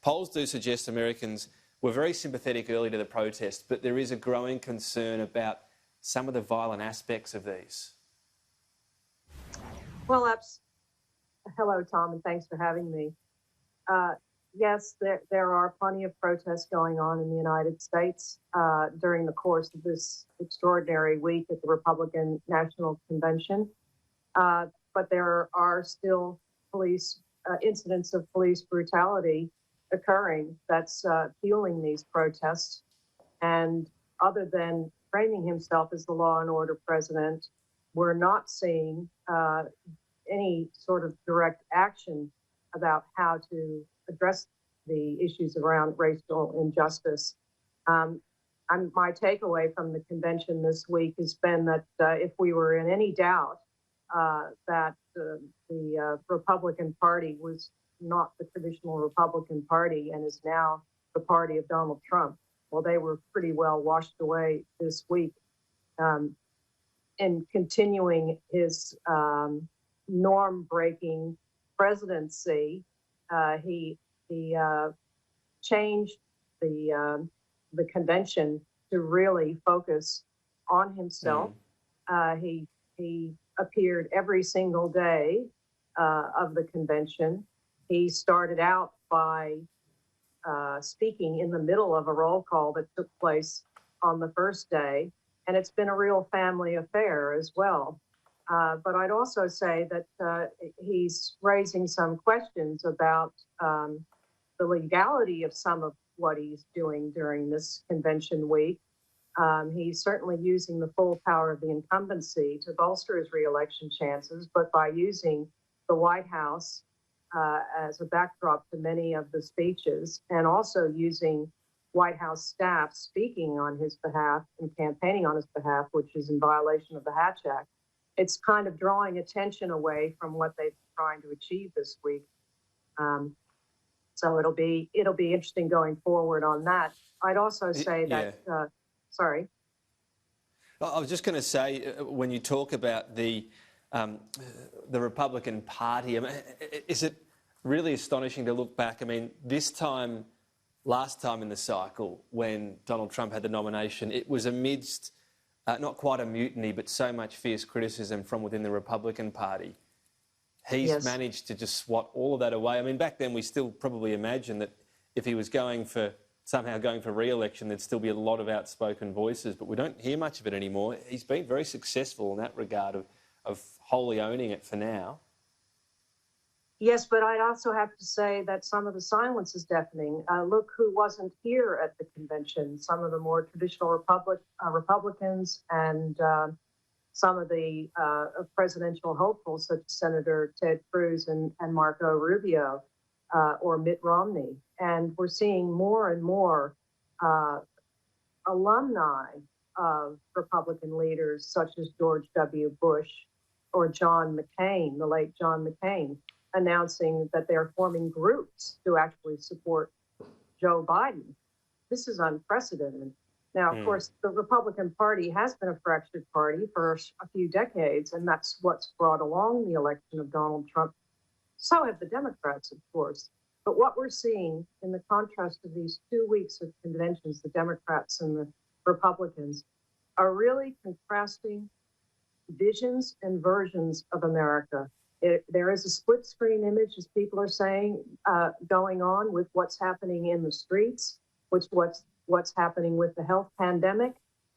polls do suggest Americans were very sympathetic early to the protest, but there is a growing concern about some of the violent aspects of these. Well, hello, Tom, and thanks for having me. Yes, there are plenty of protests going on in the United States during the course of this extraordinary week at the Republican National Convention. But there are still incidents of police brutality occurring that's fueling these protests. And other than framing himself as the law and order president, we're not seeing any sort of direct action about how to address the issues around racial injustice. My takeaway from the convention this week has been that if we were in any doubt that the Republican Party was not the traditional Republican Party and is now the party of Donald Trump, well, they were pretty well washed away this week. In continuing his norm-breaking presidency, he changed the convention to really focus on himself. He appeared every single day of the convention. He started out by speaking in the middle of a roll call that took place on the first day, and it's been a real family affair as well. But I'd also say that he's raising some questions about the legality of some of what he's doing during this convention week. He's certainly using the full power of the incumbency to bolster his reelection chances, but by using the White House as a backdrop to many of the speeches, and also using White House staff speaking on his behalf and campaigning on his behalf, which is in violation of the Hatch Act. It's kind of drawing attention away from what they've been trying to achieve this week. So it'll be interesting going forward on that. I'd also say that, sorry. I was just going to say, when you talk about the Republican Party, I mean, is it really astonishing to look back? I mean, last time in the cycle, when Donald Trump had the nomination, it was amidst not quite a mutiny, but so much fierce criticism from within the Republican Party. He's managed to just swat all of that away. I mean, back then we still probably imagined that if he was somehow going for re-election, there'd still be a lot of outspoken voices, but we don't hear much of it anymore. He's been very successful in that regard of wholly owning it for now. Yes, but I'd also have to say that some of the silence is deafening. Look who wasn't here at the convention. Some of the more traditional Republicans and some of the presidential hopefuls, such as Senator Ted Cruz and Marco Rubio or Mitt Romney. And we're seeing more and more alumni of Republican leaders, such as George W. Bush or John McCain, the late John McCain, announcing that they're forming groups to actually support Joe Biden. This is unprecedented. Now, of course, the Republican Party has been a fractured party for a few decades, and that's what's brought along the election of Donald Trump. So have the Democrats, of course. But what we're seeing in the contrast of these 2 weeks of conventions, the Democrats and the Republicans, are really contrasting visions and versions of America. There is a split screen image, as people are saying, going on with what's happening in the streets, with what's happening with the health pandemic,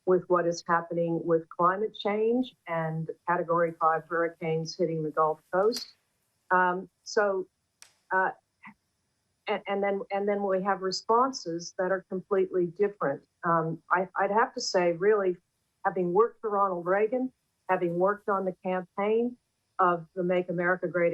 with what is happening with climate change and Category 5 hurricanes hitting the Gulf Coast. And then we have responses that are completely different. I'd have to say, really, having worked for Ronald Reagan, having worked on the campaign of the Make America Great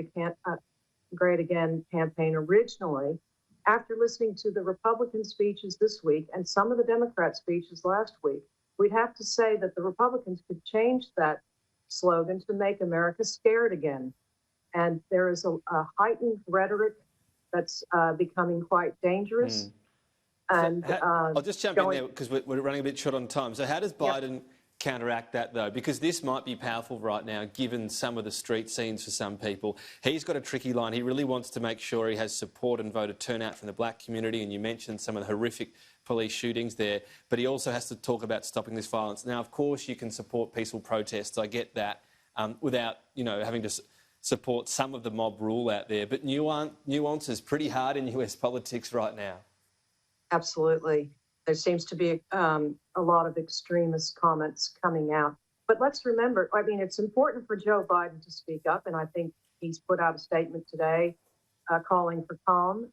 Again campaign originally, after listening to the Republican speeches this week and some of the Democrat speeches last week, we'd have to say that the Republicans could change that slogan to Make America Scared Again. And there is a heightened rhetoric that's becoming quite dangerous. And I'll just jump in there because we're running a bit short on time. So how does Biden counteract that, though? Because this might be powerful right now, given some of the street scenes for some people. He's got a tricky line. He really wants to make sure he has support and voter turnout from the black community, and you mentioned some of the horrific police shootings there, but he also has to talk about stopping this violence. Now, of course, you can support peaceful protests. I get that, without, having to support some of the mob rule out there. But nuance is pretty hard in US politics right now. Absolutely. There seems to be a lot of extremist comments coming out. But let's remember, it's important for Joe Biden to speak up, and I think he's put out a statement today calling for calm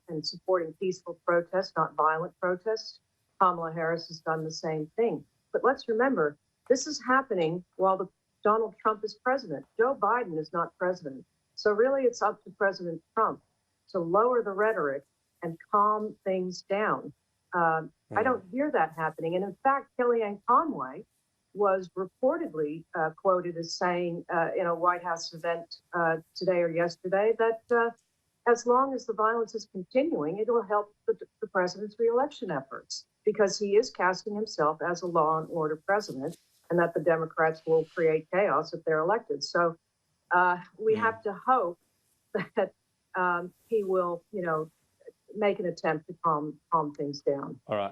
and supporting peaceful protests, not violent protests. Kamala Harris has done the same thing. But let's remember, this is happening while Donald Trump is president. Joe Biden is not president. So really it's up to President Trump to lower the rhetoric and calm things down. I don't hear that happening. And in fact, Kellyanne Conway was reportedly quoted as saying in a White House event today or yesterday that as long as the violence is continuing, it will help the president's reelection efforts, because he is casting himself as a law and order president, and that the Democrats will create chaos if they're elected. So we have to hope that he will, make an attempt to calm things down. All right.